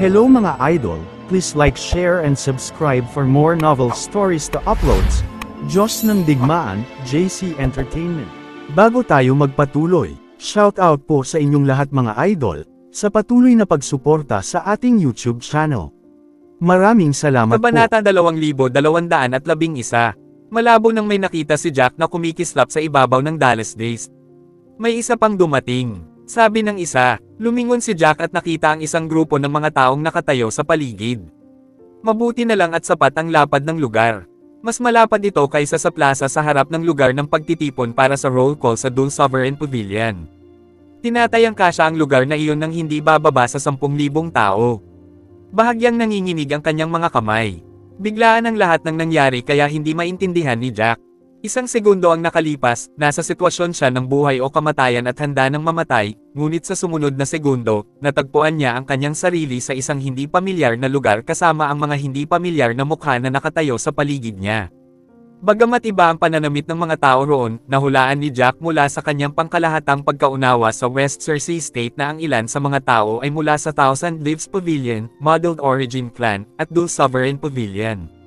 Hello mga idol, please like, share and subscribe for more novel stories to uploads. Diyos ng Digmaan, JC Entertainment. Bago tayo magpatuloy, shout out po sa inyong lahat mga idol, sa patuloy na pagsuporta sa ating YouTube channel. Maraming salamat po. Kabanata 2211. Malabo nang may nakita si Jack na kumikislap sa ibabaw ng Dallas Days. May isa pang dumating. Sabi ng isa, lumingon si Jack at nakita ang isang grupo ng mga taong nakatayo sa paligid. Mabuti na lang at sapat ang lapad ng lugar. Mas malapad ito kaysa sa plaza sa harap ng lugar ng pagtitipon para sa roll call sa Dulce Sovereign Pavilion. Tinatayang kasya ang lugar na iyon nang hindi bababa sa 10,000 tao. Bahagyang nanginginig ang kanyang mga kamay. Biglaan ang lahat ng nangyari kaya hindi maintindihan ni Jack. Isang segundo ang nakalipas, nasa sitwasyon siya ng buhay o kamatayan at handa ng mamatay, ngunit sa sumunod na segundo, natagpuan niya ang kanyang sarili sa isang hindi pamilyar na lugar kasama ang mga hindi pamilyar na mukha na nakatayo sa paligid niya. Bagamat iba ang pananamit ng mga tao roon, nahulaan ni Jack mula sa kanyang pangkalahatang pagkaunawa sa West Jersey State na ang ilan sa mga tao ay mula sa Thousand Leaves Pavilion, Modeled Origin Clan, at Dulce Sovereign Pavilion.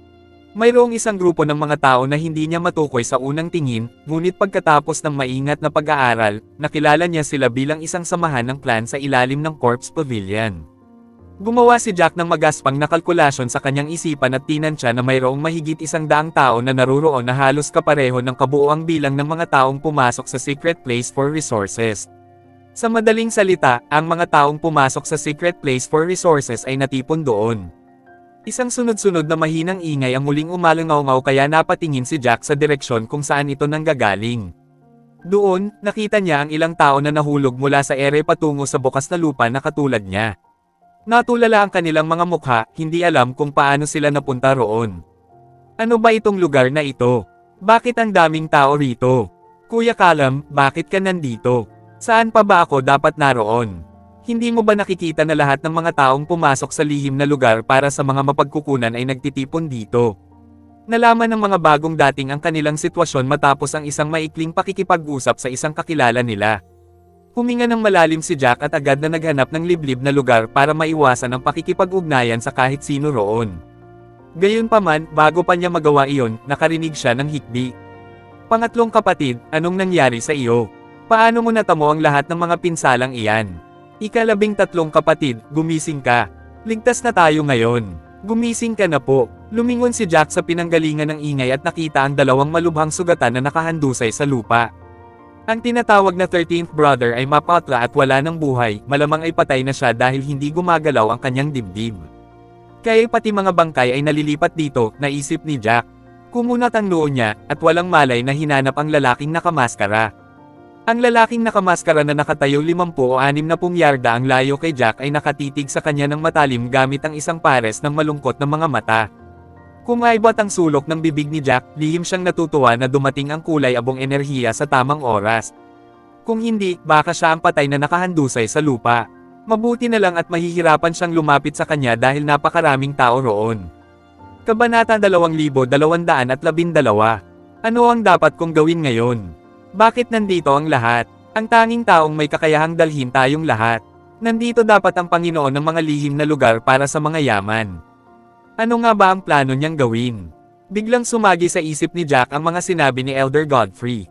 Mayroong isang grupo ng mga tao na hindi niya matukoy sa unang tingin, ngunit pagkatapos ng maingat na pag-aaral, nakilala niya sila bilang isang samahan ng clan sa ilalim ng Corpse Pavilion. Gumawa si Jack ng magaspang na kalkulasyon sa kanyang isipan at tinansya na mayroong mahigit 100 tao na naruroon na halos kapareho ng kabuuang bilang ng mga taong pumasok sa Secret Place for Resources. Sa madaling salita, ang mga taong pumasok sa Secret Place for Resources ay natipon doon. Isang sunod-sunod na mahinang ingay ang muling umalangaw-ngaw kaya napatingin si Jack sa direksyon kung saan ito nanggagaling. Doon, nakita niya ang ilang tao na nahulog mula sa ere patungo sa bukas na lupa na katulad niya. Natulala ang kanilang mga mukha, hindi alam kung paano sila napunta roon. Ano ba itong lugar na ito? Bakit ang daming tao rito? Kuya Kalam, bakit ka nandito? Saan pa ba ako dapat naroon? Hindi mo ba nakikita na lahat ng mga taong pumasok sa lihim na lugar para sa mga mapagkukunan ay nagtitipon dito? Nalaman ng mga bagong dating ang kanilang sitwasyon matapos ang isang maikling pakikipag-usap sa isang kakilala nila. Huminga ng malalim si Jack at agad na naghanap ng liblib na lugar para maiwasan ang pakikipag-ugnayan sa kahit sino roon. Gayunpaman, bago pa niya magawa iyon, nakarinig siya ng hikbi. Pangatlong kapatid, anong nangyari sa iyo? Paano mo natamo ang lahat ng mga pinsalang iyan? Ika-13 kapatid, gumising ka. Ligtas na tayo ngayon. Gumising ka na po. Lumingon si Jack sa pinanggalingan ng ingay at nakita ang dalawang malubhang sugatan na nakahandusay sa lupa. Ang tinatawag na 13th brother ay mapatla at wala ng buhay, malamang ay patay na siya dahil hindi gumagalaw ang kanyang dibdib. Kaya pati mga bangkay ay nalilipat dito, naisip ni Jack. Kumunat ang noo niya, at walang malay na hinanap ang lalaking nakamaskara. Ang lalaking nakamaskara na nakatayo 50 o 60 yarda ang layo kay Jack ay nakatitig sa kanya ng matalim gamit ang isang pares ng malungkot na mga mata. Kumaibot ang sulok ng bibig ni Jack, lihim siyang natutuwa na dumating ang kulay-abong enerhiya sa tamang oras. Kung hindi, baka siya ang patay na nakahandusay sa lupa. Mabuti na lang at mahihirapan siyang lumapit sa kanya dahil napakaraming tao roon. Kabanata 2212. Ano ang dapat kong gawin ngayon? Bakit nandito ang lahat? Ang tanging taong may kakayahang dalhin tayong lahat. Nandito dapat ang Panginoon ng mga lihim na lugar para sa mga yaman. Ano nga ba ang plano niyang gawin? Biglang sumagi sa isip ni Jack ang mga sinabi ni Elder Godfrey.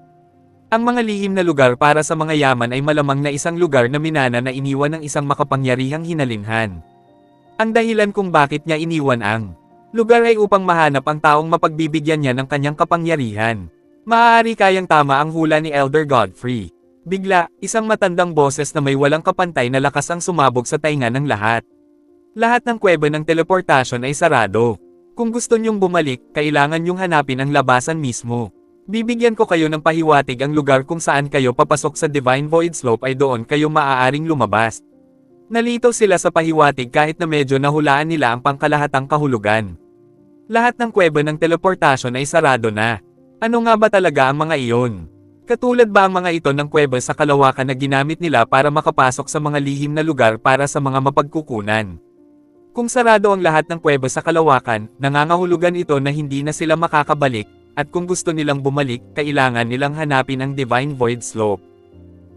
Ang mga lihim na lugar para sa mga yaman ay malamang na isang lugar na minana na iniwan ng isang makapangyarihang hinalinhan. Ang dahilan kung bakit niya iniwan ang lugar ay upang mahanap ang taong mapagbibigyan niya ng kanyang kapangyarihan. Maaari kayang tama ang hula ni Elder Godfrey. Bigla, isang matandang boses na may walang kapantay na lakas ang sumabog sa tainga ng lahat. Lahat ng kuweba ng teleportasyon ay sarado. Kung gusto niyong bumalik, kailangan niyong hanapin ang labasan mismo. Bibigyan ko kayo ng pahiwatig ang lugar kung saan kayo papasok sa Divine Void Slope ay doon kayo maaaring lumabas. Nalito sila sa pahiwatig kahit na medyo nahulaan nila ang pangkalahatang kahulugan. Lahat ng kuweba ng teleportasyon ay sarado na. Ano nga ba talaga ang mga iyon? Katulad ba ang mga ito ng kuweba sa kalawakan na ginamit nila para makapasok sa mga lihim na lugar para sa mga mapagkukunan? Kung sarado ang lahat ng kuweba sa kalawakan, nangangahulugan ito na hindi na sila makakabalik, at kung gusto nilang bumalik, kailangan nilang hanapin ang Divine Void Slope.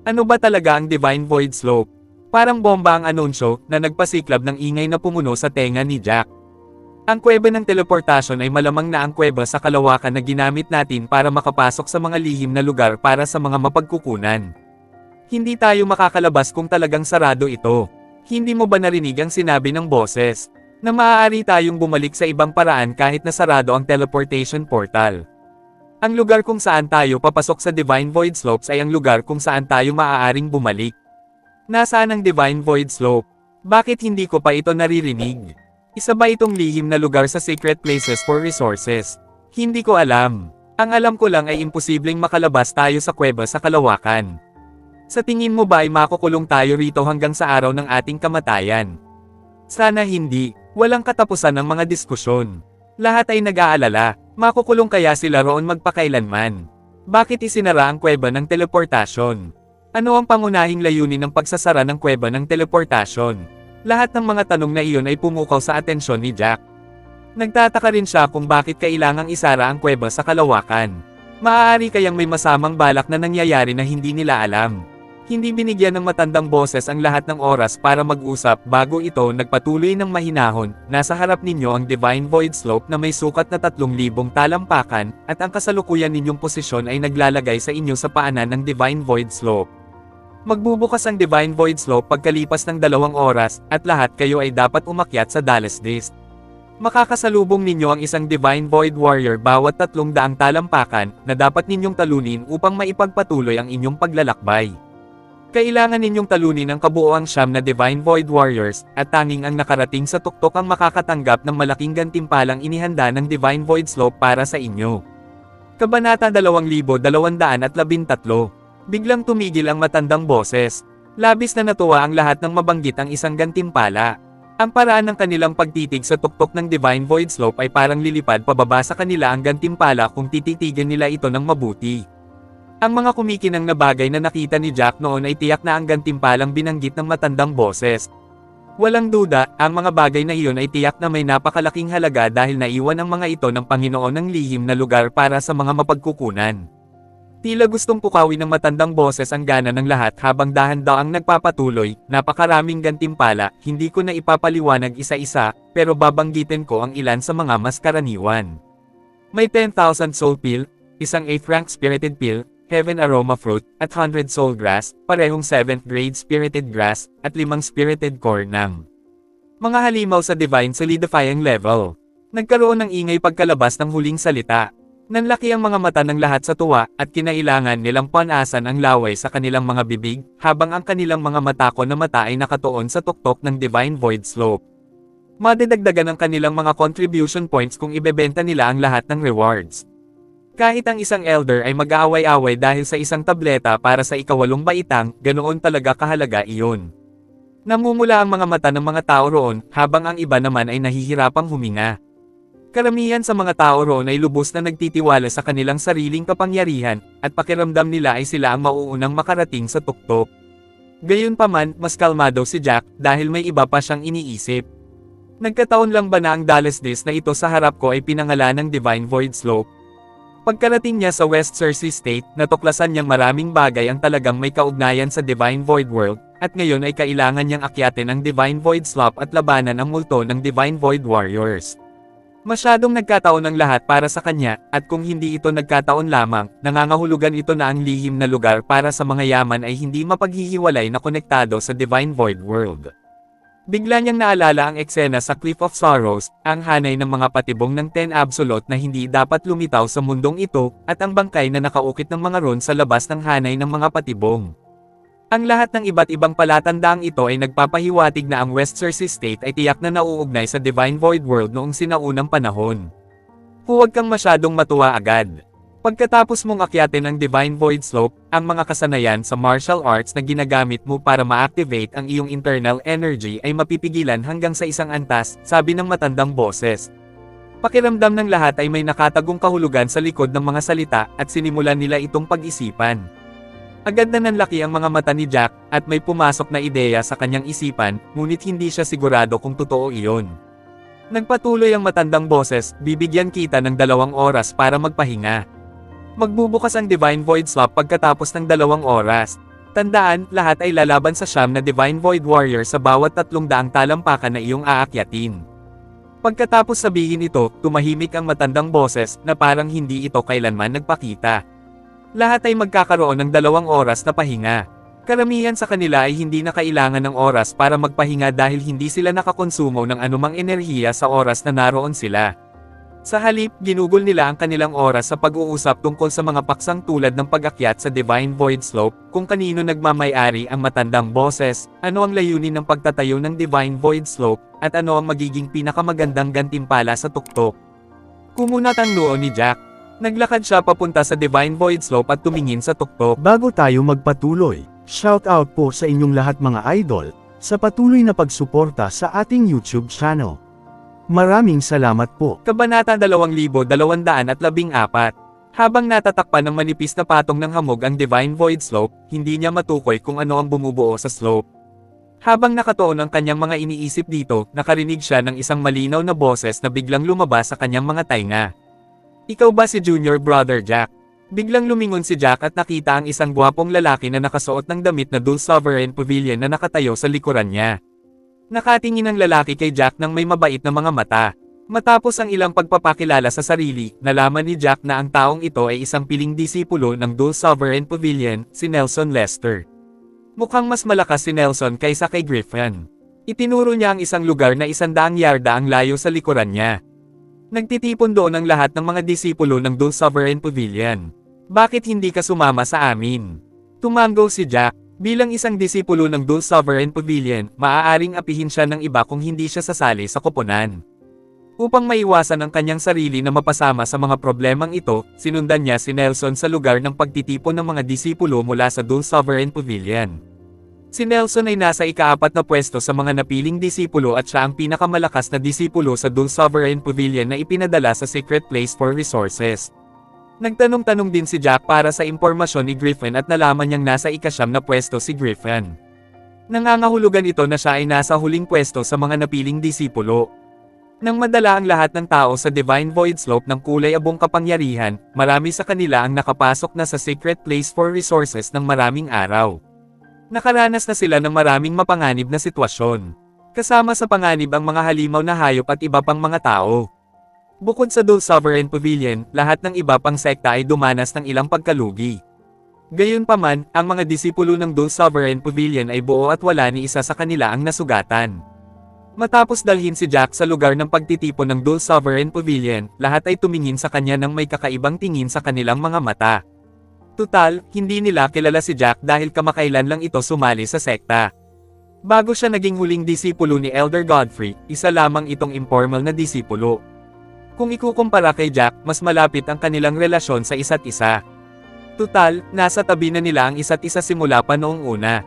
Ano ba talaga ang Divine Void Slope? Parang bomba ang anunsyo na nagpasiklab ng ingay na pumuno sa tenga ni Jack. Ang kuweba ng teleportasyon ay malamang na ang kuweba sa kalawakan na ginamit natin para makapasok sa mga lihim na lugar para sa mga mapagkukunan. Hindi tayo makakalabas kung talagang sarado ito. Hindi mo ba narinig ang sinabi ng boses? Na maaari tayong bumalik sa ibang paraan kahit na sarado ang teleportation portal. Ang lugar kung saan tayo papasok sa Divine Void Slopes ay ang lugar kung saan tayo maaaring bumalik. Nasaan ang Divine Void Slope? Bakit hindi ko pa ito naririnig? Isa ba itong lihim na lugar sa Secret Places for Resources? Hindi ko alam. Ang alam ko lang ay imposibleng makalabas tayo sa kuweba sa kalawakan. Sa tingin mo ba ay makukulong tayo rito hanggang sa araw ng ating kamatayan? Sana hindi. Walang katapusan ng mga diskusyon. Lahat ay nag-aalala, makukulong kaya sila roon magpakailanman. Bakit isinara ang kuweba ng teleportasyon? Ano ang pangunahing layunin ng pagsasara ng kuweba ng teleportasyon? Lahat ng mga tanong na iyon ay pumukaw sa atensyon ni Jack. Nagtataka rin siya kung bakit kailangang isara ang kuweba sa kalawakan. Maaari kayang may masamang balak na nangyayari na hindi nila alam. Hindi binigyan ng matandang boses ang lahat ng oras para mag-usap bago ito nagpatuloy ng mahinahon. Nasa harap ninyo ang Divine Void Slope na may sukat na 3,000 talampakan, at ang kasalukuyan ninyong posisyon ay naglalagay sa inyo sa paanan ng Divine Void Slope. Magbubukas ang Divine Void Slope pagkalipas ng 2 oras, at lahat kayo ay dapat umakyat sa Dalles Disc. Makakasalubong ninyo ang isang Divine Void Warrior bawat 300 talampakan, na dapat ninyong talunin upang maipagpatuloy ang inyong paglalakbay. Kailangan ninyong talunin ang kabuoang 9 na Divine Void Warriors, at tanging ang nakarating sa tuktok ang makakatanggap ng malaking gantimpalang inihanda ng Divine Void Slope para sa inyo. Kabanata 2213. Biglang tumigil ang matandang boses. Labis na natuwa ang lahat ng mabanggit ang isang gantimpala. Ang paraan ng kanilang pagtitig sa tuktok ng Divine Void Slope ay parang lilipad pababa sa kanila ang gantimpala kung tititigan nila ito ng mabuti. Ang mga kumikinang na bagay na nakita ni Jack noon ay tiyak na ang gantimpalang binanggit ng matandang boses. Walang duda, ang mga bagay na iyon ay tiyak na may napakalaking halaga dahil naiwan ang mga ito ng Panginoon ng lihim na lugar para sa mga mapagkukunan. Tila gustong pukawin ng matandang boses ang gana ng lahat habang dahan-daang nagpapatuloy. Napakaraming gantimpala, hindi ko na ipapaliwanag isa-isa, pero babanggitin ko ang ilan sa mga mas karaniwan. May 10,000 soul pill, isang 8th rank spirited pill, Heaven Aroma Fruit, at 100 Soul Grass, parehong 7th grade Spirited Grass, at 5 Spirited Core ng mga halimaw sa Divine Solidifying Level. Nagkaroon ng ingay pagkalabas ng huling salita. Nanlaki ang mga mata ng lahat sa tuwa, at kinailangan nilang panasan ang laway sa kanilang mga bibig, habang ang kanilang mga matako na mata ay nakatuon sa tuktok ng Divine Void Slope. Madidagdagan ang kanilang mga contribution points kung ibebenta nila ang lahat ng rewards. Kahit ang isang elder ay mag-aaway-away dahil sa isang tableta para sa ika-8 baitang, ganoon talaga kahalaga iyon. Namumula ang mga mata ng mga tao roon, habang ang iba naman ay nahihirapang huminga. Karamihan sa mga tao roon ay lubos na nagtitiwala sa kanilang sariling kapangyarihan, at pakiramdam nila ay sila ang mauunang makarating sa tuktok. Gayunpaman, mas kalmado si Jack, dahil may iba pa siyang iniisip. Nagkataon lang ba na ang Dalles Disc na ito sa harap ko ay pinangalan ng Divine Void Slope? Pagkarating niya sa West Cersei State, natuklasan niyang maraming bagay ang talagang may kaugnayan sa Divine Void World, at ngayon ay kailangan niyang akyatin ang Divine Void Slope at labanan ang multo ng Divine Void Warriors. Masyadong nagkataon ang lahat para sa kanya, at kung hindi ito nagkataon lamang, nangangahulugan ito na ang lihim na lugar para sa mga yaman ay hindi mapaghihiwalay na konektado sa Divine Void World. Bigla niyang naalala ang eksena sa Cliff of Sorrows, ang hanay ng mga patibong ng Ten Absolute na hindi dapat lumitaw sa mundong ito, at ang bangkay na nakaukit ng mga ron sa labas ng hanay ng mga patibong. Ang lahat ng iba't ibang palatandaang ito ay nagpapahiwatig na ang West Cersei State ay tiyak na nauugnay sa Divine Void World noong sinaunang panahon. Huwag kang masyadong matuwa agad. Pagkatapos mong akyatin ang Divine Void Slope, ang mga kasanayan sa martial arts na ginagamit mo para ma-activate ang iyong internal energy ay mapipigilan hanggang sa isang antas, sabi ng matandang boses. Pakiramdam ng lahat ay may nakatagong kahulugan sa likod ng mga salita, at sinimulan nila itong pag-isipan. Agad na nanlaki ang mga mata ni Jack, at may pumasok na ideya sa kanyang isipan, ngunit hindi siya sigurado kung totoo iyon. Nagpatuloy ang matandang boses, bibigyan kita ng 2 oras para magpahinga. Magbubukas ang Divine Void Slope pagkatapos ng 2 oras. Tandaan, lahat ay lalaban sa siyam na Divine Void Warrior sa bawat 300 talampakan na iyong aakyatin. Pagkatapos sabihin ito, tumahimik ang matandang boses na parang hindi ito kailanman nagpakita. Lahat ay magkakaroon ng 2 oras na pahinga. Karamihan sa kanila ay hindi na kailangan ng oras para magpahinga dahil hindi sila nakakonsumo ng anumang enerhiya sa oras na naroon sila. Sa halip, ginugol nila ang kanilang oras sa pag-uusap tungkol sa mga paksang tulad ng pag-akyat sa Divine Void Slope, kung kanino nagmamay-ari ang matandang boses, ano ang layunin ng pagtatayo ng Divine Void Slope, at ano ang magiging pinakamagandang gantimpala sa tuktok. Kumunat ang noo ni Jack. Naglakad siya papunta sa Divine Void Slope at tumingin sa tuktok. Bago tayo magpatuloy, shoutout po sa inyong lahat mga idol, sa patuloy na pagsuporta sa ating YouTube channel. Maraming salamat po. Kabanata 2214. Habang natatakpan ng manipis na patong ng hamog ang Divine Void Slope, hindi niya matukoy kung ano ang bumubuo sa slope. Habang nakatuon ang kanyang mga iniisip dito, nakarinig siya ng isang malinaw na boses na biglang lumabas sa kanyang mga tainga. Ikaw ba si Junior Brother Jack? Biglang lumingon si Jack at nakita ang isang gwapong lalaki na nakasuot ng damit na Dulce Sovereign Pavilion na nakatayo sa likuran niya. Nakatingin ang lalaki kay Jack ng may mabait na mga mata. Matapos ang ilang pagpapakilala sa sarili, nalaman ni Jack na ang taong ito ay isang piling disipulo ng Dulce Sovereign Pavilion, si Nelson Lester. Mukhang mas malakas si Nelson kaysa kay Griffin. Itinuro niya ang isang lugar na 100 yarda ang layo sa likuran niya. Nagtitipon doon ang lahat ng mga disipulo ng Dulce Sovereign Pavilion. Bakit hindi ka sumama sa amin? Tumango si Jack. Bilang isang disipulo ng Dulce Sovereign Pavilion, maaaring apihin siya ng iba kung hindi siya sasali sa koponan. Upang maiwasan ang kanyang sarili na mapasama sa mga problemang ito, sinundan niya si Nelson sa lugar ng pagtitipon ng mga disipulo mula sa Dulce Sovereign Pavilion. Si Nelson ay nasa ika-4 na pwesto sa mga napiling disipulo at siya ang pinakamalakas na disipulo sa Dulce Sovereign Pavilion na ipinadala sa Secret Place for Resources. Nagtanong-tanong din si Jack para sa impormasyon ni Griffin at nalaman niyang nasa ika-9 na pwesto si Griffin. Nangangahulugan ito na siya ay nasa huling pwesto sa mga napiling disipulo. Nang madala ang lahat ng tao sa Divine Void Slope ng kulay abong kapangyarihan, marami sa kanila ang nakapasok na sa Secret Place for Resources ng maraming araw. Nakaranas na sila ng maraming mapanganib na sitwasyon. Kasama sa panganib ang mga halimaw na hayop at iba pang mga tao. Bukod sa Dulce Sovereign Pavilion, lahat ng iba pang sekta ay dumanas ng ilang pagkalugi. Gayunpaman, ang mga disipulo ng Dulce Sovereign Pavilion ay buo at wala ni isa sa kanila ang nasugatan. Matapos dalhin si Jack sa lugar ng pagtitipon ng Dulce Sovereign Pavilion, lahat ay tumingin sa kanya ng may kakaibang tingin sa kanilang mga mata. Tutal, hindi nila kilala si Jack dahil kamakailan lang ito sumali sa sekta. Bago siya naging huling disipulo ni Elder Godfrey, isa lamang itong informal na disipulo. Kung ikukumpara kay Jack, mas malapit ang kanilang relasyon sa isa't isa. Tutal, nasa tabi na nila ang isa't isa simula pa noong una.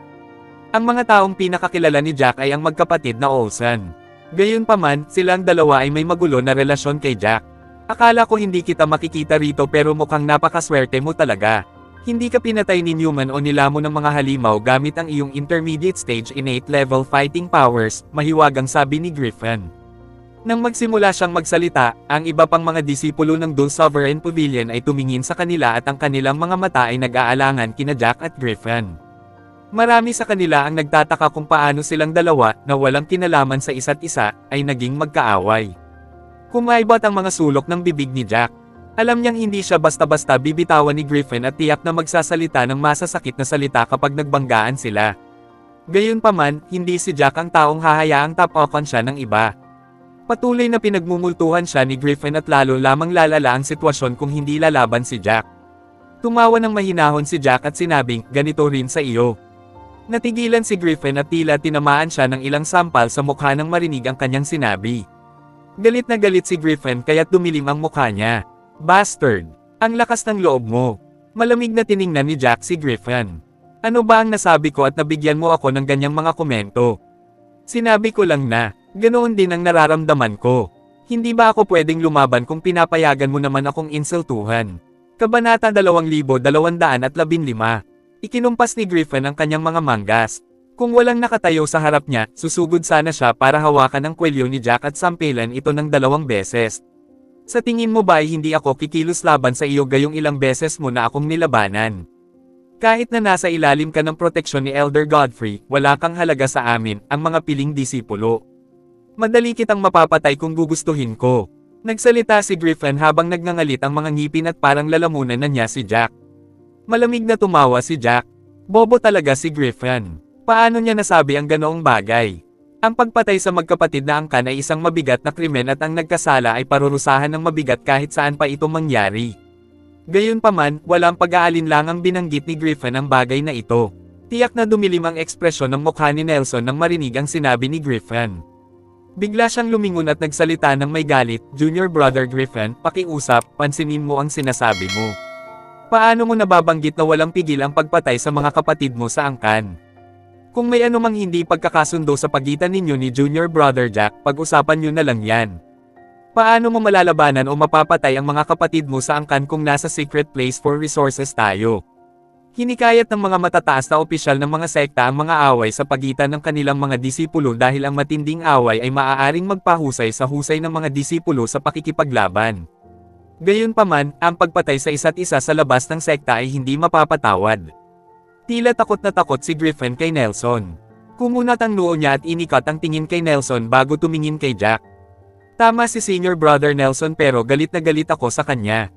Ang mga taong pinakakilala ni Jack ay ang magkapatid na Olsen. Gayunpaman, silang dalawa ay may magulo na relasyon kay Jack. Akala ko hindi kita makikita rito pero mukhang napakaswerte mo talaga. Hindi ka pinatay ni Newman o nilamon ng mga halimaw gamit ang iyong intermediate stage innate level fighting powers, mahiwagang sabi ni Griffin. Nang magsimula siyang magsalita, ang iba pang mga disipulo ng Dulce Sovereign Pavilion ay tumingin sa kanila at ang kanilang mga mata ay nag-aalangan kina Jack at Griffin. Marami sa kanila ang nagtataka kung paano silang dalawa, na walang kinalaman sa isa't isa, ay naging magkaaway. Kumaibot ang mga sulok ng bibig ni Jack. Alam niyang hindi siya basta-basta bibitawan ni Griffin at tiyak na magsasalita ng masasakit na salita kapag nagbanggaan sila. Gayunpaman, hindi si Jack ang taong hahayaang tapakan siya ng iba. Patuloy na pinagmumultuhan siya ni Griffin at lalo lamang lalala ang sitwasyon kung hindi lalaban si Jack. Tumawa ng mahinahon si Jack at sinabing, ganito rin sa iyo. Natigilan si Griffin at tila tinamaan siya ng ilang sampal sa mukha nang marinig ang kanyang sinabi. Galit na galit si Griffin kaya't dumilim ang mukha niya. Bastard! Ang lakas ng loob mo. Malamig na tiningnan ni Jack si Griffin. Ano ba ang nasabi ko at nabigyan mo ako ng ganyang mga komento? Sinabi ko lang na, ganoon din ang nararamdaman ko. Hindi ba ako pwedeng lumaban kung pinapayagan mo naman akong insultuhan? Kabanata 2215. Ikinumpas ni Griffin ang kanyang mga manggas. Kung walang nakatayo sa harap niya, susugod sana siya para hawakan ang kwelyo ni Jack at sampilan ito ng 2 beses. Sa tingin mo ba ay hindi ako kikilos laban sa iyo gayong ilang beses mo na akong nilabanan? Kahit na nasa ilalim ka ng proteksyon ni Elder Godfrey, wala kang halaga sa amin, ang mga piling disipulo. Madali kitang mapapatay kung gugustuhin ko. Nagsalita si Griffin habang nagngangalit ang mga ngipin at parang lalamunan na niya si Jack. Malamig na tumawa si Jack. Bobo talaga si Griffin. Paano niya nasabi ang ganoong bagay? Ang pagpatay sa magkapatid na angkan ay isang mabigat na krimen at ang nagkasala ay parurusahan ng mabigat kahit saan pa ito mangyari. Gayunpaman, walang pag-aalinlangang binanggit ni Griffin ang bagay na ito. Tiyak na dumilim ang ekspresyon ng mukha ni Nelson nang marinig ang sinabi ni Griffin. Bigla siyang lumingon at nagsalita ng may galit, "Junior Brother Griffin, pakiusap, pansinin mo ang sinasabi mo. Paano mo nababanggit na walang pigil ang pagpatay sa mga kapatid mo sa angkan? Kung may anumang hindi pagkakasundo sa pagitan ninyo ni Junior Brother Jack, pag-usapan nyo na lang yan. Paano mo malalabanan o mapapatay ang mga kapatid mo sa angkan kung nasa secret place for resources tayo?" Hinikayat ng mga matataas na opisyal ng mga sekta ang mga away sa pagitan ng kanilang mga disipulo dahil ang matinding away ay maaaring magpahusay sa husay ng mga disipulo sa pakikipaglaban. Gayunpaman, ang pagpatay sa isa't isa sa labas ng sekta ay hindi mapapatawad. Tila takot na takot si Griffin kay Nelson. Kumunat ang noo niya at inikat ang tingin kay Nelson bago tumingin kay Jack. Tama si Senior Brother Nelson pero galit na galit ako sa kanya.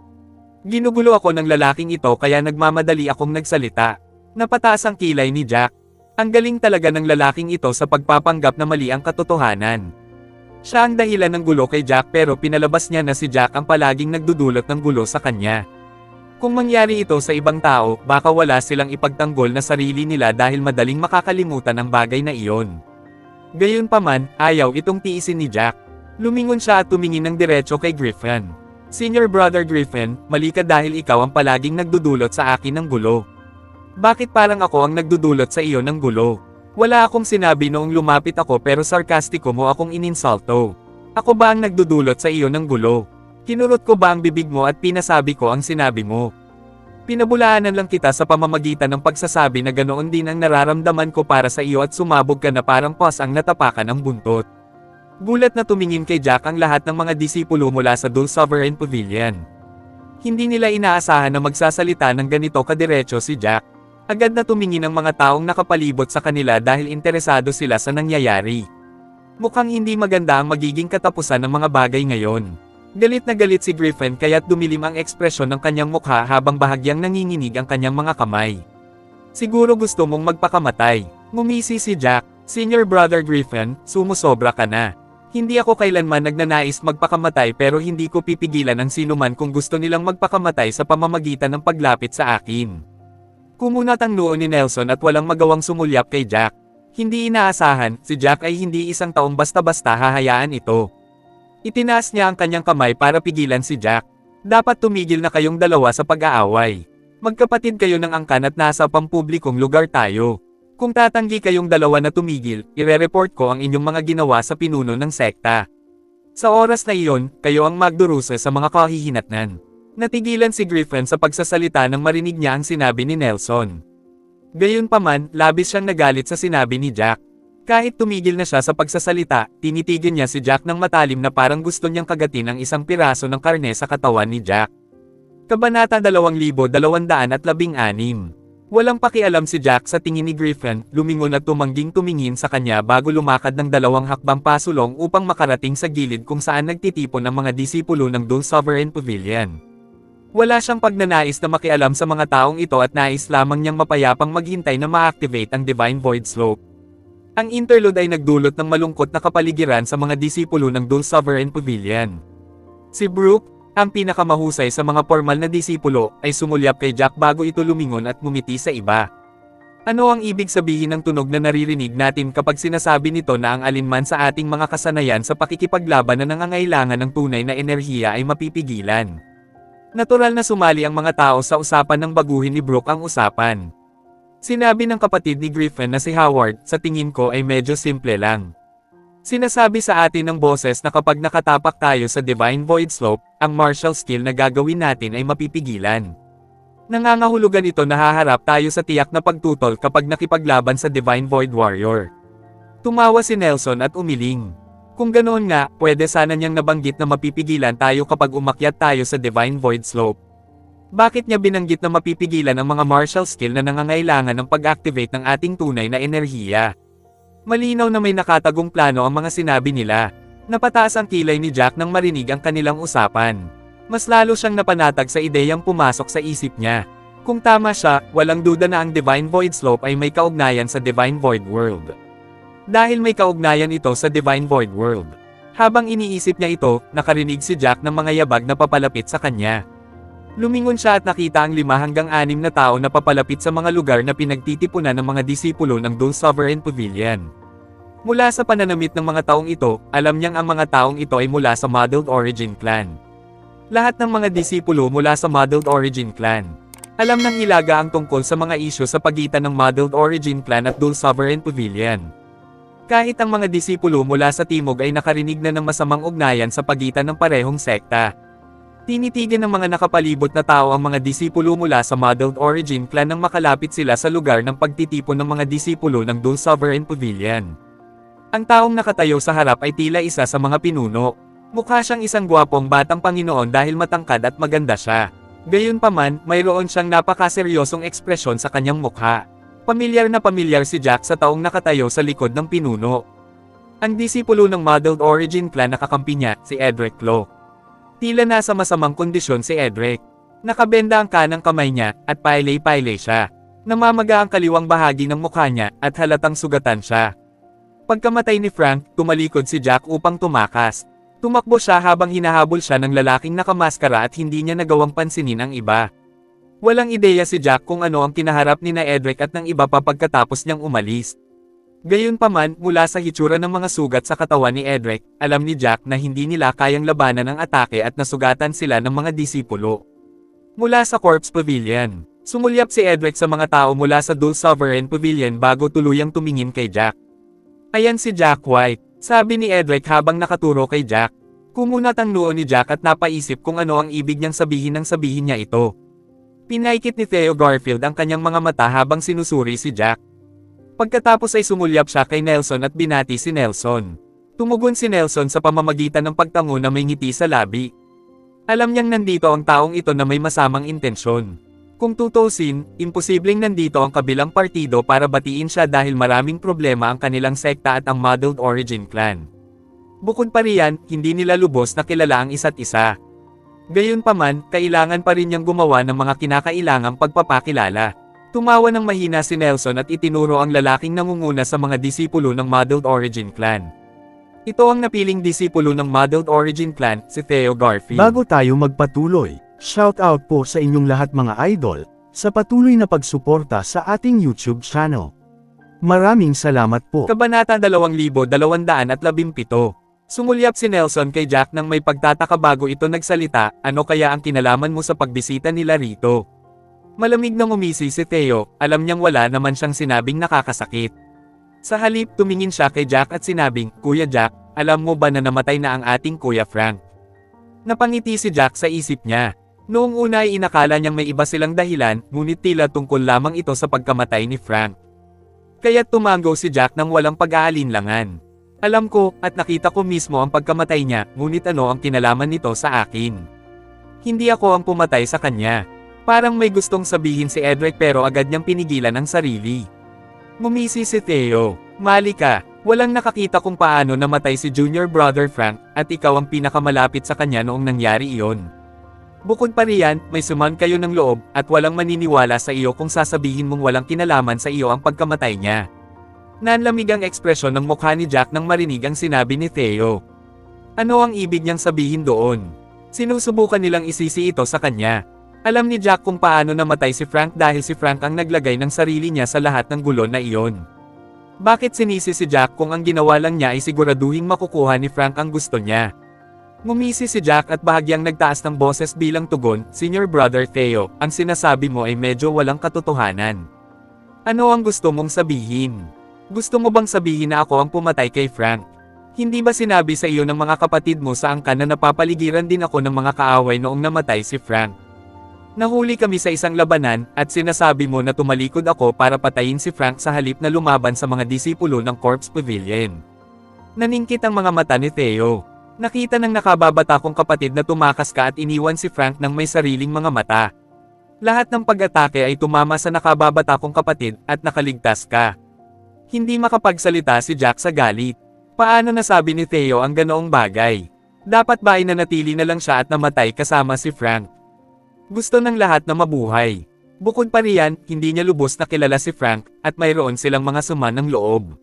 Ginugulo ako ng lalaking ito kaya nagmamadali akong nagsalita. Napataas ang kilay ni Jack. Ang galing talaga ng lalaking ito sa pagpapanggap na mali ang katotohanan. Siya ang dahilan ng gulo kay Jack pero pinalabas niya na si Jack ang palaging nagdudulot ng gulo sa kanya. Kung mangyari ito sa ibang tao, baka wala silang ipagtanggol na sarili nila dahil madaling makakalimutan ang bagay na iyon. Gayunpaman, ayaw itong tiisin ni Jack. Lumingon siya at tumingin ng diretso kay Griffin. "Senior Brother Griffin, mali ka dahil ikaw ang palaging nagdudulot sa akin ng gulo. Bakit parang ako ang nagdudulot sa iyo ng gulo? Wala akong sinabi noong lumapit ako pero sarkastiko mo akong ininsulto. Ako ba ang nagdudulot sa iyo ng gulo? Kinurot ko ba ang bibig mo at pinasabi ko ang sinabi mo? Pinabulaanan lang kita sa pamamagitan ng pagsasabi na ganoon din ang nararamdaman ko para sa iyo at sumabog ka na parang pas ang natapakan ng buntot." Gulat na tumingin kay Jack ang lahat ng mga disipulo mula sa Dulce Sovereign Pavilion. Hindi nila inaasahan na magsasalita ng ganito kadiretso si Jack. Agad na tumingin ang mga taong nakapalibot sa kanila dahil interesado sila sa nangyayari. Mukhang hindi maganda ang magiging katapusan ng mga bagay ngayon. Galit na galit si Griffin kaya't dumilim ang ekspresyon ng kanyang mukha habang bahagyang nanginginig ang kanyang mga kamay. "Siguro gusto mong magpakamatay." Ngumisi si Jack. "Senior Brother Griffin, sumusobra ka na. Hindi ako kailanman nagnanais magpakamatay pero hindi ko pipigilan ang sinuman kung gusto nilang magpakamatay sa pamamagitan ng paglapit sa akin." Kumunat ang noo ni Nelson at walang magawang sumulyap kay Jack. Hindi inaasahan, si Jack ay hindi isang taong basta-basta hahayaan ito. Itinaas niya ang kanyang kamay para pigilan si Jack. "Dapat tumigil na kayong dalawa sa pag-aaway. Magkapatid kayo ng angkan at nasa pampublikong lugar tayo. Kung tatanggi kayong dalawa na tumigil, ire-report ko ang inyong mga ginawa sa pinuno ng sekta. Sa oras na iyon, kayo ang magdurusa sa mga kahihinatnan." Natigilan si Griffin sa pagsasalita nang marinig niya ang sinabi ni Nelson. Gayunpaman, labis siyang nagalit sa sinabi ni Jack. Kahit tumigil na siya sa pagsasalita, tinitigil niya si Jack ng matalim na parang gusto niyang kagatin ang isang piraso ng karne sa katawan ni Jack. Kabanata 2216. Walang pakialam si Jack sa tingin ni Griffin, lumingon at tumangging-tumingin sa kanya bago lumakad ng 2 hakbang pasulong upang makarating sa gilid kung saan nagtitipon ang mga disipulo ng Dulce Sovereign Pavilion. Wala siyang pagnanais na makialam sa mga taong ito at nais lamang niyang mapayapang maghintay na ma-activate ang Divine Void Slope. Ang interlude ay nagdulot ng malungkot na kapaligiran sa mga disipulo ng Dulce Sovereign Pavilion. Si Brooke, ang pinakamahusay sa mga formal na disipulo, ay sumulyap kay Jack bago ito lumingon at ngumiti sa iba. Ano ang ibig sabihin ng tunog na naririnig natin kapag sinasabi nito na ang alinman sa ating mga kasanayan sa pakikipaglaban na nangangailangan ng tunay na enerhiya ay mapipigilan? Natural na sumali ang mga tao sa usapan ng baguhin ni Brooke ang usapan. Sinabi ng kapatid ni Griffin na si Howard, "Sa tingin ko ay medyo simple lang. Sinasabi sa atin ng boses na kapag nakatapak tayo sa Divine Void Slope, ang martial skill na gagawin natin ay mapipigilan. Nangangahulugan ito na haharap tayo sa tiyak na pagtutol kapag nakipaglaban sa Divine Void Warrior." Tumawa si Nelson at umiling. Kung ganoon nga, pwede sana niyang nabanggit na mapipigilan tayo kapag umakyat tayo sa Divine Void Slope. Bakit niya binanggit na mapipigilan ang mga martial skill na nangangailangan ng pag-activate ng ating tunay na enerhiya? Malinaw na may nakatagong plano ang mga sinabi nila. Napataas ang kilay ni Jack nang marinig ang kanilang usapan. Mas lalo siyang napanatag sa ideyang pumasok sa isip niya. Kung tama siya, walang duda na ang Divine Void Slope ay may kaugnayan sa Divine Void World. Dahil may kaugnayan ito sa Divine Void World. Habang iniisip niya ito, nakarinig si Jack ng mga yabag na papalapit sa kanya. Lumingon siya at nakita ang 5 hanggang 6 na tao na papalapit sa mga lugar na pinagtitipunan ng mga disipulo ng Dole Sovereign Pavilion. Mula sa pananamit ng mga taong ito, alam niyang ang mga taong ito ay mula sa Muddled Origin Clan. Lahat ng mga disipulo mula sa Muddled Origin Clan. Alam ng Hilaga ang tungkol sa mga isyu sa pagitan ng Muddled Origin Clan at Dole Sovereign Pavilion. Kahit ang mga disipulo mula sa Timog ay nakarinig na ng masamang ugnayan sa pagitan ng parehong sekta. Tinitigan ng mga nakapalibot na tao ang mga disipulo mula sa Muddled Origin Clan nang makalapit sila sa lugar ng pagtitipon ng mga disipulo ng Dole Sovereign Pavilion. Ang taong nakatayo sa harap ay tila isa sa mga pinuno. Mukha siyang isang gwapong batang Panginoon dahil matangkad at maganda siya. Gayunpaman, mayroon siyang napakaseryosong ekspresyon sa kanyang mukha. Pamilyar na pamilyar si Jack sa taong nakatayo sa likod ng pinuno. Ang disipulo ng Muddled Origin Clan na kakampi niya, si Edric Law. Tila nasa masamang kondisyon si Edric. Nakabenda ang kanang kamay niya, at pailay-pailay siya. Namamaga ang kaliwang bahagi ng mukha niya, at halatang sugatan siya. Pagkamatay ni Frank, tumalikod si Jack upang tumakas. Tumakbo siya habang hinahabol siya ng lalaking nakamaskara at hindi niya nagawang pansinin ang iba. Walang ideya si Jack kung ano ang kinaharap ni na Edric at ng iba pa pagkatapos niyang umalis. Gayunpaman, mula sa hitsura ng mga sugat sa katawan ni Edric, alam ni Jack na hindi nila kayang labanan ang atake at nasugatan sila ng mga disipulo. Mula sa Corpse Pavilion, sumulyap si Edric sa mga tao mula sa Dole Sovereign Pavilion bago tuluyang tumingin kay Jack. Ayan si Jack White. Sabi ni Edric habang nakaturo kay Jack. Kumunat ang noo ni Jack at napaisip kung ano ang ibig niyang sabihin nang sabihin niya ito. Pinaikit ni Theo Garfield ang kanyang mga mata habang sinusuri si Jack. Pagkatapos ay sumulyap siya kay Nelson at binati si Nelson. Tumugon si Nelson sa pamamagitan ng pagtango na may ngiti sa labi. Alam niyang nandito ang taong ito na may masamang intensyon. Kung tutusin, imposibleng nandito ang kabilang partido para batiin siya dahil maraming problema ang kanilang sekta at ang Muddled Origin Clan. Bukod pa riyan, hindi nila lubos na kilala ang isa't isa. Gayunpaman, kailangan pa rin niyang gumawa ng mga kinakailangang pagpapakilala. Tumawa ng mahina si Nelson at itinuro ang lalaking nangunguna sa mga disipulo ng Muddled Origin Clan. Ito ang napiling disipulo ng Muddled Origin Clan, si Theo Garfield. Bago tayo magpatuloy, shout out po sa inyong lahat mga idol, sa patuloy na pagsuporta sa ating YouTube channel. Maraming salamat po. Kabanata 2217. Sumulyap si Nelson kay Jack nang may pagtataka bago ito nagsalita, ano kaya ang kinalaman mo sa pagbisita nila rito? Malamig nang umisi si Theo, alam niyang wala naman siyang sinabing nakakasakit. Sa halip tumingin siya kay Jack at sinabing, Kuya Jack, alam mo ba na namatay na ang ating Kuya Frank? Napangiti si Jack sa isip niya. Noong una ay inakala niyang may iba silang dahilan, ngunit tila tungkol lamang ito sa pagkamatay ni Frank. Kaya't tumango si Jack nang walang pag-aalinlangan. Alam ko, at nakita ko mismo ang pagkamatay niya, ngunit ano ang kinalaman nito sa akin? Hindi ako ang pumatay sa kanya. Parang may gustong sabihin si Edric pero agad niyang pinigilan ang sarili. Ngumisi si Theo. Mali ka, walang nakakita kung paano namatay si Junior Brother Frank, at ikaw ang pinakamalapit sa kanya noong nangyari iyon. Bukod pa riyan, may suman kayo ng loob, at walang maniniwala sa iyo kung sasabihin mong walang kinalaman sa iyo ang pagkamatay niya. Nanlamig ang ekspresyon ng mukha ni Jack nang marinig ang sinabi ni Theo. Ano ang ibig niyang sabihin doon? Sinusubukan nilang isisi ito sa kanya. Alam ni Jack kung paano namatay si Frank dahil si Frank ang naglagay ng sarili niya sa lahat ng gulo na iyon. Bakit sinisi si Jack kung ang ginawa lang niya ay siguraduhing makukuha ni Frank ang gusto niya? Ngumisi si Jack at bahagyang nagtaas ng boses bilang tugon, Senior Brother Theo, ang sinasabi mo ay medyo walang katotohanan. Ano ang gusto mong sabihin? Gusto mo bang sabihin na ako ang pumatay kay Frank? Hindi ba sinabi sa iyo ng mga kapatid mo sa angkan na napapaligiran din ako ng mga kaaway noong namatay si Frank? Nahuli kami sa isang labanan, at sinasabi mo na tumalikod ako para patayin si Frank sa halip na lumaban sa mga disipulo ng Corpse Pavilion. Naningkit ang mga mata ni Theo. Nakita ng nakababata kong kapatid na tumakas ka at iniwan si Frank ng may sariling mga mata. Lahat ng pag-atake ay tumama sa nakababata kong kapatid at nakaligtas ka. Hindi makapagsalita si Jack sa galit. Paano nasabi ni Theo ang ganoong bagay? Dapat ba ay nanatili na lang siya at namatay kasama si Frank? Gusto ng lahat na mabuhay. Bukod pa riyan, hindi niya lubos na kilala si Frank, at mayroon silang mga sama ng loob.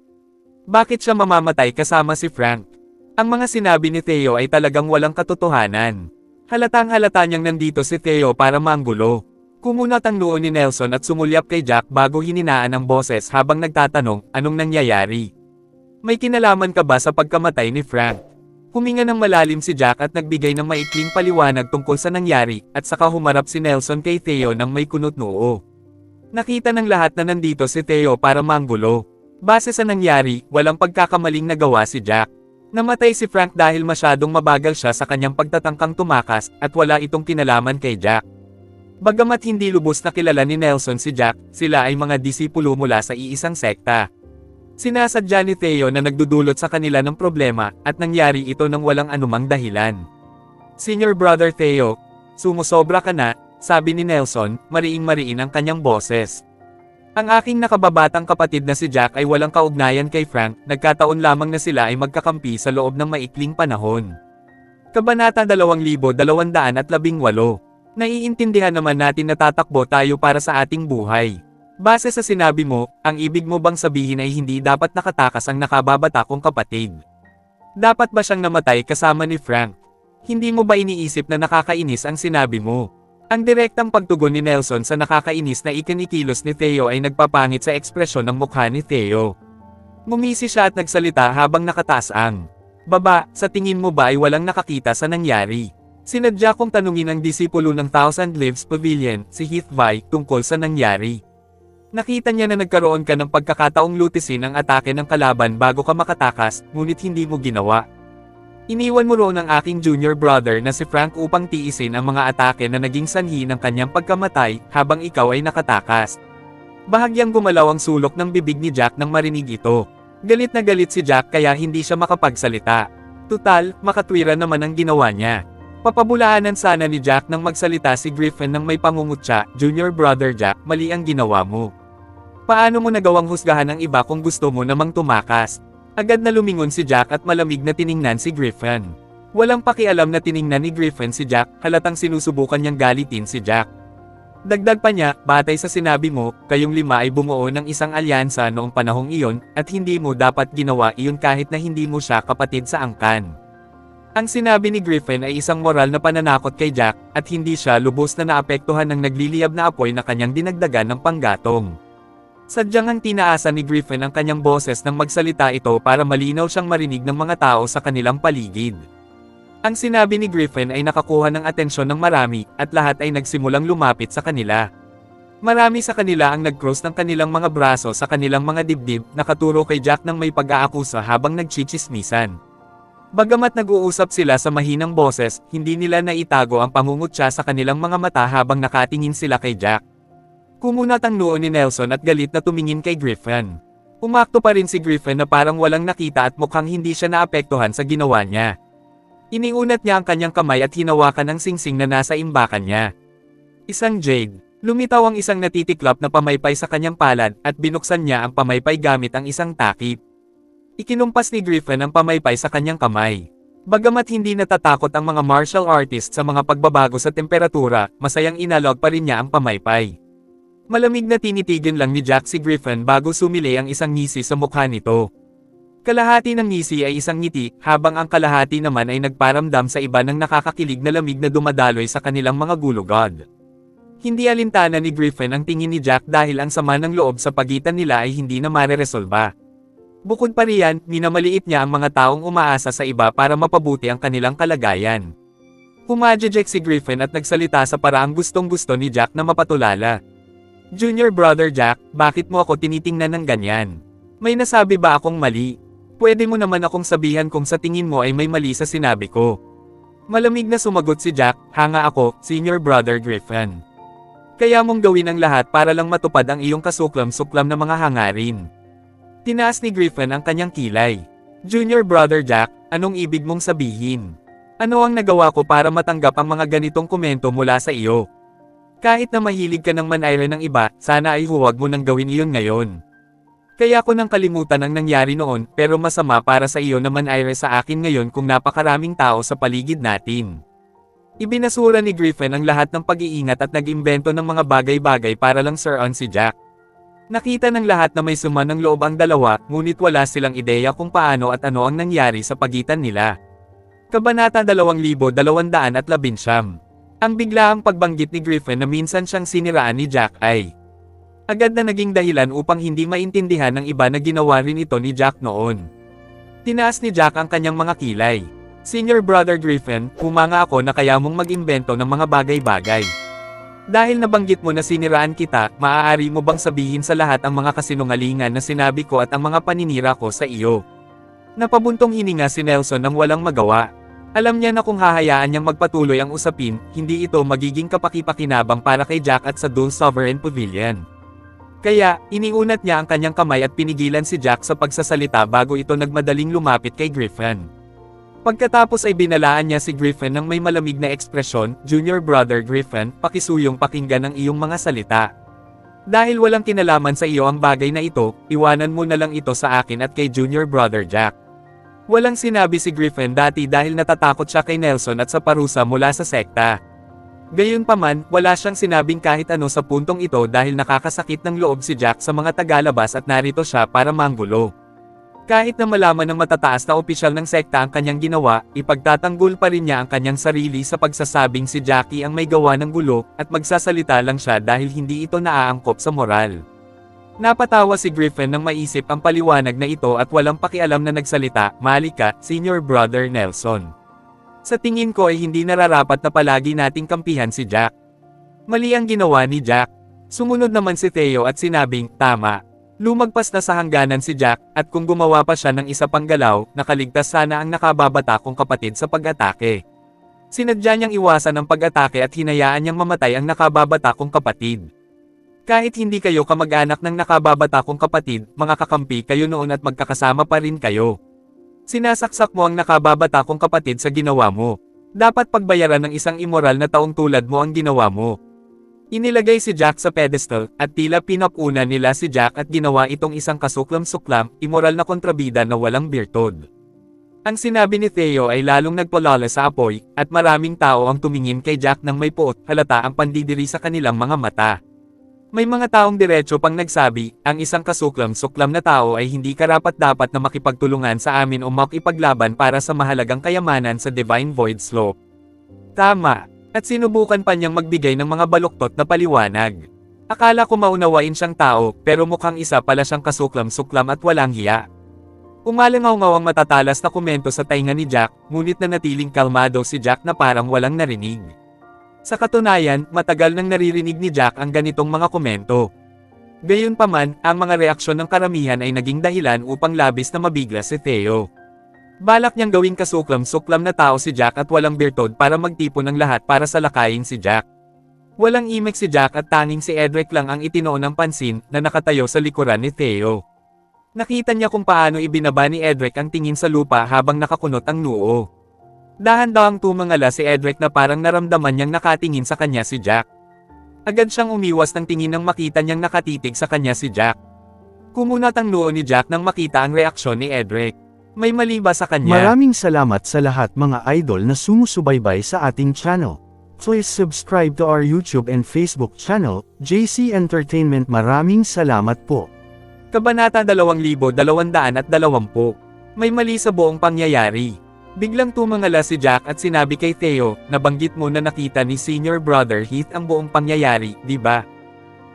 Bakit siya mamamatay kasama si Frank? Ang mga sinabi ni Theo ay talagang walang katotohanan. Halatang halata niyang nandito si Theo para manggulo. Kumunat ang noo ni Nelson at sumulyap kay Jack bago hininaan ang boses habang nagtatanong, anong nangyayari? May kinalaman ka ba sa pagkamatay ni Frank? Huminga ng malalim si Jack at nagbigay ng maikling paliwanag tungkol sa nangyari, at saka humarap si Nelson kay Theo nang may kunot noo. Nakita ng lahat na nandito si Theo para manggulo. Base sa nangyari, walang pagkakamaling nagawa si Jack. Namatay si Frank dahil masyadong mabagal siya sa kanyang pagtatangkang tumakas, at wala itong kinalaman kay Jack. Bagamat hindi lubos na kilala ni Nelson si Jack, sila ay mga disipulo mula sa iisang sekta. Sinasadya ni Theo na nagdudulot sa kanila ng problema, at nangyari ito ng walang anumang dahilan. Senior Brother Theo, sumusobra ka na, sabi ni Nelson, mariing-mariin ang kanyang boses. Ang aking nakababatang kapatid na si Jack ay walang kaugnayan kay Frank, nagkataon lamang na sila ay magkakampi sa loob ng maikling panahon. Kabanata 2218. Naiintindihan naman natin na tatakbo tayo para sa ating buhay. Base sa sinabi mo, ang ibig mo bang sabihin ay hindi dapat nakatakas ang nakababata kong kapatid? Dapat ba siyang namatay kasama ni Frank? Hindi mo ba iniisip na nakakainis ang sinabi mo? Ang direktang pagtugon ni Nelson sa nakakainis na ikinikilos ni Theo ay nagpapangit sa ekspresyon ng mukha ni Theo. Ngumisi siya at nagsalita habang nakataas ang baba. Sa tingin mo ba ay walang nakakita sa nangyari? Sinadya kong tanungin ang disipulo ng Thousand Leaves Pavilion, si Heathby, tungkol sa nangyari. Nakita niya na nagkaroon ka ng pagkakataong lutisin ang atake ng kalaban bago ka makatakas, ngunit hindi mo ginawa. Iniwan mo roon ang aking junior brother na si Frank upang tiisin ang mga atake na naging sanhi ng kanyang pagkamatay, habang ikaw ay nakatakas. Bahagyang gumalaw ang sulok ng bibig ni Jack nang marinig ito. Galit na galit si Jack kaya hindi siya makapagsalita. Tutal, makatwiran naman ang ginawa niya. Papabulaanan sana ni Jack nang magsalita si Griffin nang may pangungutya, Junior Brother Jack, mali ang ginawa mo. Paano mo nagawang husgahan ang iba kung gusto mo namang tumakas? Agad na lumingon si Jack at malamig na tiningnan si Griffin. Walang pakialam na tiningnan ni Griffin si Jack, halatang sinusubukan niyang galitin si Jack. Dagdag pa niya, batay sa sinabi mo, kayong lima ay bumuo ng isang alyansa noong panahong iyon, at hindi mo dapat ginawa iyon kahit na hindi mo siya kapatid sa angkan. Ang sinabi ni Griffin ay isang moral na pananakot kay Jack, at hindi siya lubos na naapektuhan ng nagliliyab na apoy na kanyang dinagdagan ng panggatong. Sadyang tinaasa ni Griffin ang kanyang boses nang magsalita ito para malinaw siyang marinig ng mga tao sa kanilang paligid. Ang sinabi ni Griffin ay nakakuha ng atensyon ng marami, at lahat ay nagsimulang lumapit sa kanila. Marami sa kanila ang nag-cross ng kanilang mga braso sa kanilang mga dibdib, nakaturo kay Jack ng may pag-aakusa habang nagchichismisan. Bagamat nag-uusap sila sa mahinang boses, hindi nila naitago ang pangungutya sa kanilang mga mata habang nakatingin sila kay Jack. Kumunat ang noo ni Nelson at galit na tumingin kay Griffin. Umakto pa rin si Griffin na parang walang nakita at mukhang hindi siya naapektuhan sa ginawa niya. Iniunat niya ang kanyang kamay at hinawakan ang singsing na nasa imbakan niya. Isang jade. Lumitaw ang isang natitiklop na pamaypay sa kanyang palad, at binuksan niya ang pamaypay gamit ang isang takip. Ikinumpas ni Griffin ang pamaypay sa kanyang kamay. Bagamat hindi natatakot ang mga martial artists sa mga pagbabago sa temperatura, masayang inalog pa rin niya ang pamaypay. Malamig na tinitigin lang ni Jack si Griffin bago sumili ang isang ngisi sa mukha nito. Kalahati ng ngisi ay isang ngiti, habang ang kalahati naman ay nagparamdam sa iba ng nakakakilig na lamig na dumadaloy sa kanilang mga gulugod. Hindi alintana ni Griffin ang tingin ni Jack dahil ang sama ng loob sa pagitan nila ay hindi na mareresolba. Bukod pa riyan, minamaliit niya ang mga taong umaasa sa iba para mapabuti ang kanilang kalagayan. Humadjejek si Griffin at nagsalita sa paraang gustong-gusto ni Jack na mapatulala. Junior Brother Jack, bakit mo ako tinitingnan ng ganyan? May nasabi ba akong mali? Pwede mo naman akong sabihan kung sa tingin mo ay may mali sa sinabi ko. Malamig na sumagot si Jack, hanga ako, Senior Brother Griffin. Kaya mong gawin ang lahat para lang matupad ang iyong kasuklam-suklam na mga hangarin. Tinaas ni Griffin ang kanyang kilay. Junior Brother Jack, anong ibig mong sabihin? Ano ang nagawa ko para matanggap ang mga ganitong komento mula sa iyo? Kahit na mahilig ka ng manayre ng iba, sana ay huwag mo nang gawin iyon ngayon. Kaya ko nang kalimutan ang nangyari noon, pero masama para sa iyo na manayre sa akin ngayon kung napakaraming tao sa paligid natin. Ibinasura ni Griffin ang lahat ng pag-iingat at nag-imbento ng mga bagay-bagay para lang suruan si Jack. Nakita ng lahat na may sama ng loob ang dalawa, ngunit wala silang ideya kung paano at ano ang nangyari sa pagitan nila. Kabanata 2219. Ang biglaang pagbanggit ni Griffin na minsan siyang siniraan ni Jack ay agad na naging dahilan upang hindi maintindihan ng iba na ginawa rin ito ni Jack noon. Tinaas ni Jack ang kanyang mga kilay. Senior Brother Griffin, humanga ako na kaya mong mag-imbento ng mga bagay-bagay. Dahil nabanggit mo na siniraan kita, maaari mo bang sabihin sa lahat ang mga kasinungalingan na sinabi ko at ang mga paninira ko sa iyo? Napabuntong hininga si Nelson nang walang magawa. Alam niya na kung hahayaan niyang magpatuloy ang usapin, hindi ito magiging kapaki-pakinabang para kay Jack at sa Dole Sovereign Pavilion. Kaya, iniunat niya ang kanyang kamay at pinigilan si Jack sa pagsasalita bago ito nagmadaling lumapit kay Griffin. Pagkatapos ay binalaan niya si Griffin ng may malamig na ekspresyon, Junior Brother Griffin, pakisuyong pakinggan ang iyong mga salita. Dahil walang kinalaman sa iyo ang bagay na ito, iwanan mo na lang ito sa akin at kay Junior Brother Jack. Walang sinabi si Griffin dati dahil natatakot siya kay Nelson at sa parusa mula sa sekta. Gayunpaman, wala siyang sinabing kahit ano sa puntong ito dahil nakakasakit ng loob si Jack sa mga tagalabas at narito siya para manggulo. Kahit na malaman ng matataas na opisyal ng sekta ang kanyang ginawa, ipagtatanggol pa rin niya ang kanyang sarili sa pagsasabing si Jackie ang may gawa ng gulo, at magsasalita lang siya dahil hindi ito naaangkop sa moral. Napatawa si Griffin nang maisip ang paliwanag na ito at walang pakialam na nagsalita, "Malika, Senior Brother Nelson. Sa tingin ko ay hindi nararapat na palagi nating kampihan si Jack. Mali ang ginawa ni Jack." Sumunod naman si Theo at sinabing, "Tama. Lumagpas na sa hangganan si Jack, at kung gumawa pa siya ng isa pang galaw, nakaligtas sana ang nakababatakong kapatid sa pag-atake. Sinadya niyang iwasan ang pag-atake at hinayaan niyang mamatay ang nakababatakong kapatid. Kahit hindi kayo kamag-anak ng nakababatakong kapatid, mga kakampi kayo noon at magkakasama pa rin kayo. Sinasaksak mo ang nakababatakong kapatid sa ginawa mo. Dapat pagbayaran ng isang immoral na taong tulad mo ang ginawa mo." Inilagay si Jack sa pedestal, at tila pinapuna nila si Jack at ginawa itong isang kasuklam-suklam, immoral na kontrabida na walang birtud. Ang sinabi ni Theo ay lalong nagpalala sa apoy, at maraming tao ang tumingin kay Jack nang may puot, halata ang pandidiri sa kanilang mga mata. May mga taong diretso pang nagsabi, ang isang kasuklam-suklam na tao ay hindi karapat-dapat na makipagtulungan sa amin o makipaglaban para sa mahalagang kayamanan sa Divine Void Slope. Tama. At sinubukan pa niyang magbigay ng mga baluktot na paliwanag. Akala ko maunawain siyang tao, pero mukhang isa pala siyang kasuklam-suklam at walang hiya. Umalangaw-ngaw ang matatalas na komento sa tainga ni Jack, ngunit nanatiling kalmado si Jack na parang walang narinig. Sa katunayan, matagal nang naririnig ni Jack ang ganitong mga komento. Gayunpaman, ang mga reaksyon ng karamihan ay naging dahilan upang labis na mabigla si Theo. Balak niyang gawing kasuklam-suklam na tao si Jack at walang birtod para magtipon ng lahat para salakayin si Jack. Walang imik si Jack at tanging si Edric lang ang itinoon ng pansin na nakatayo sa likuran ni Theo. Nakita niya kung paano ibinaba ni Edric ang tingin sa lupa habang nakakunot ang noo. Dahan-dahang tumangala si Edric na parang naramdaman niyang nakatingin sa kanya si Jack. Agad siyang umiwas ng tingin nang makita niyang nakatitig sa kanya si Jack. Kumunat ang noo ni Jack nang makita ang reaksyon ni Edric. May mali ba sa kanya? Maraming salamat sa lahat mga idol na sumusubaybay sa ating channel. Please subscribe to our YouTube and Facebook channel, JC Entertainment. Maraming salamat po. Kabanata 2220. May mali sa buong pangyayari. Biglang tumangala si Jack at sinabi kay Theo, "Nabanggit mo na nakita ni Senior Brother Heath ang buong pangyayari, di ba?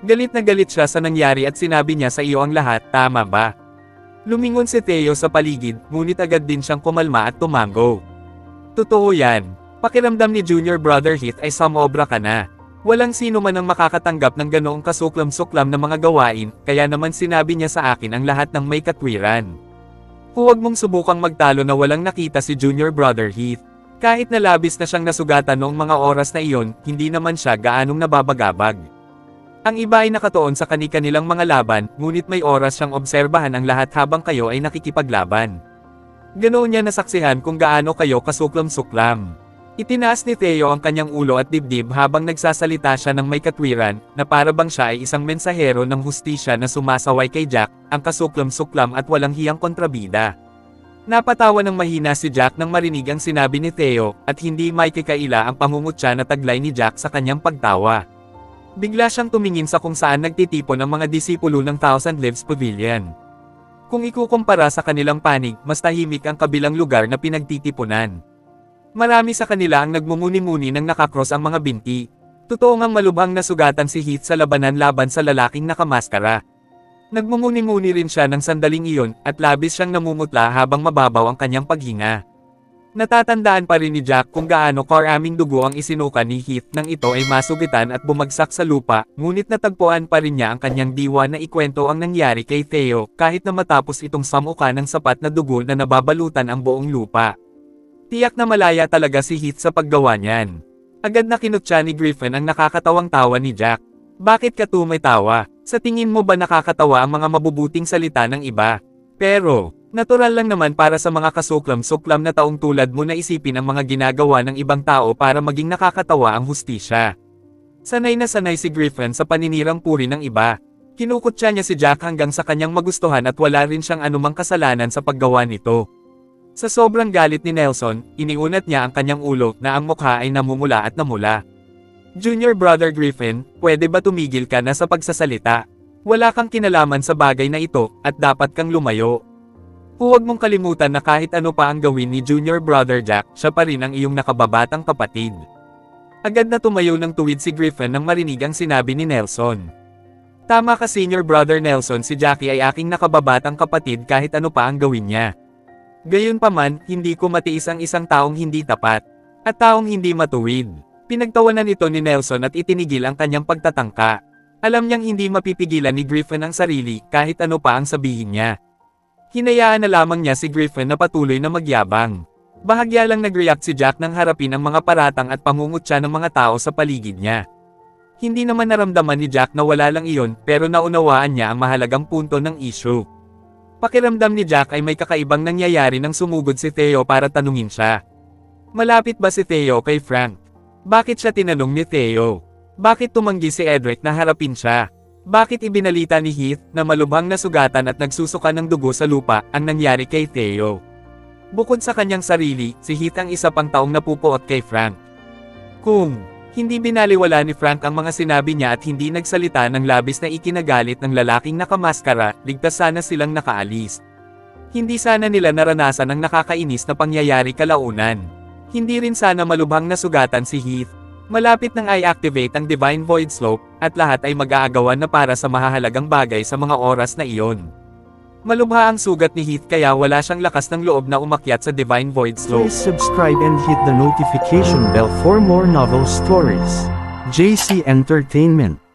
Galit na galit siya sa nangyari at sinabi niya sa iyo ang lahat, tama ba?" Lumingon si Theo sa paligid, ngunit agad din siyang kumalma at tumango. "Totoo yan. Pakiramdam ni Junior Brother Heath ay samobra ka na. Walang sino man ang makakatanggap ng ganoong kasuklam-suklam na mga gawain, kaya naman sinabi niya sa akin ang lahat ng may katwiran. Huwag mong subukang magtalo na walang nakita si Junior Brother Heath. Kahit na labis na siyang nasugatan noong mga oras na iyon, hindi naman siya gaanong nababagabag. Ang iba ay nakatuon sa kani-kanilang mga laban, ngunit may oras siyang obserbahan ang lahat habang kayo ay nakikipaglaban. Ganoon niya nasaksihan kung gaano kayo kasuklam-suklam. Itinaas ni Theo ang kanyang ulo at dibdib habang nagsasalita siya ng may katwiran, na para bang siya ay isang mensahero ng hustisya na sumasaway kay Jack, ang kasuklam-suklam at walang hiyang kontrabida. Napatawa ng mahina si Jack nang marinig ang sinabi ni Theo, at hindi may kikaila ang pangungutya na taglay ni Jack sa kanyang pagtawa. Bigla siyang tumingin sa kung saan nagtitipon ang mga disipulo ng Thousand Leaves Pavilion. Kung ikukumpara sa kanilang panig, mas tahimik ang kabilang lugar na pinagtitipunan. Marami sa kanila ang nagmumuni-muni nang nakakross ang mga binti. Totoo ngang malubhang nasugatan si Heath sa labanan laban sa lalaking nakamaskara. Nagmumuni-muni rin siya ng sandaling iyon, at labis siyang namumutla habang mababaw ang kanyang paghinga. Natatandaan pa rin ni Jack kung gaano karaming dugo ang isinuka ni Heath nang ito ay masugitan at bumagsak sa lupa, ngunit natagpuan pa rin niya ang kanyang diwa na ikwento ang nangyari kay Theo, kahit na matapos itong samuka ng sapat na dugo na nababalutan ang buong lupa. Tiyak na malaya talaga si Heath sa paggawa niyan. Agad na kinutya ni Griffin ang nakakatawang tawa ni Jack. Bakit ka tumatawa? Sa tingin mo ba nakakatawa ang mga mabubuting salita ng iba? Pero, natural lang naman para sa mga kasuklam-suklam na taong tulad mo na isipin ang mga ginagawa ng ibang tao para maging nakakatawa ang hustisya. Sanay na sanay si Griffin sa paninirang puri ng iba. Kinukutya niya si Jack hanggang sa kanyang magustuhan at wala rin siyang anumang kasalanan sa paggawa nito. Sa sobrang galit ni Nelson, iniunat niya ang kanyang ulo na ang mukha ay namumula at namula. Junior Brother Griffin, pwede ba tumigil ka na sa pagsasalita? Wala kang kinalaman sa bagay na ito, at dapat kang lumayo. Huwag mong kalimutan na kahit ano pa ang gawin ni Junior Brother Jack, siya pa rin ang iyong nakababatang kapatid. Agad na tumayo ng tuwid si Griffin nang marinig ang sinabi ni Nelson. Tama ka Senior Brother Nelson, si Jackie ay aking nakababatang kapatid kahit ano pa ang gawin niya. Gayunpaman, hindi ko matiis ang isang taong hindi tapat, at taong hindi matuwid. Pinagtawanan ito ni Nelson at itinigil ang kanyang pagtatangka. Alam niyang hindi mapipigilan ni Griffin ang sarili kahit ano pa ang sabihin niya. Hinayaan na lamang niya si Griffin na patuloy na magyabang. Bahagya lang nag-react si Jack nang harapin ang mga paratang at pangungutya ng mga tao sa paligid niya. Hindi naman naramdaman ni Jack na wala lang iyon, pero naunawaan niya ang mahalagang punto ng issue. Pakiramdam ni Jack ay may kakaibang nangyayari nang sumugod si Theo para tanungin siya. Malapit ba si Theo kay Frank? Bakit siya tinanong ni Theo? Bakit tumanggi si Edric na harapin siya? Bakit ibinalita ni Heath na malubhang nasugatan at nagsusuka ng dugo sa lupa ang nangyari kay Theo? Bukod sa kanyang sarili, si Heath ang isa pang taong napupuot kay Frank. Kung hindi binaliwala ni Frank ang mga sinabi niya at hindi nagsalita ng labis na ikinagalit ng lalaking nakamaskara, ligtas sana silang nakaalis. Hindi sana nila naranasan ang nakakainis na pangyayari kalaunan. Hindi rin sana malubhang nasugatan si Heath. Malapit nang i-activate ang Divine Void Slope, at lahat ay mag-aagawan na para sa mahahalagang bagay sa mga oras na iyon. Malubha ang sugat ni Heath kaya wala siyang lakas ng loob na umakyat sa Divine Void Slope. Please subscribe and hit the notification bell for more novel stories. JC Entertainment.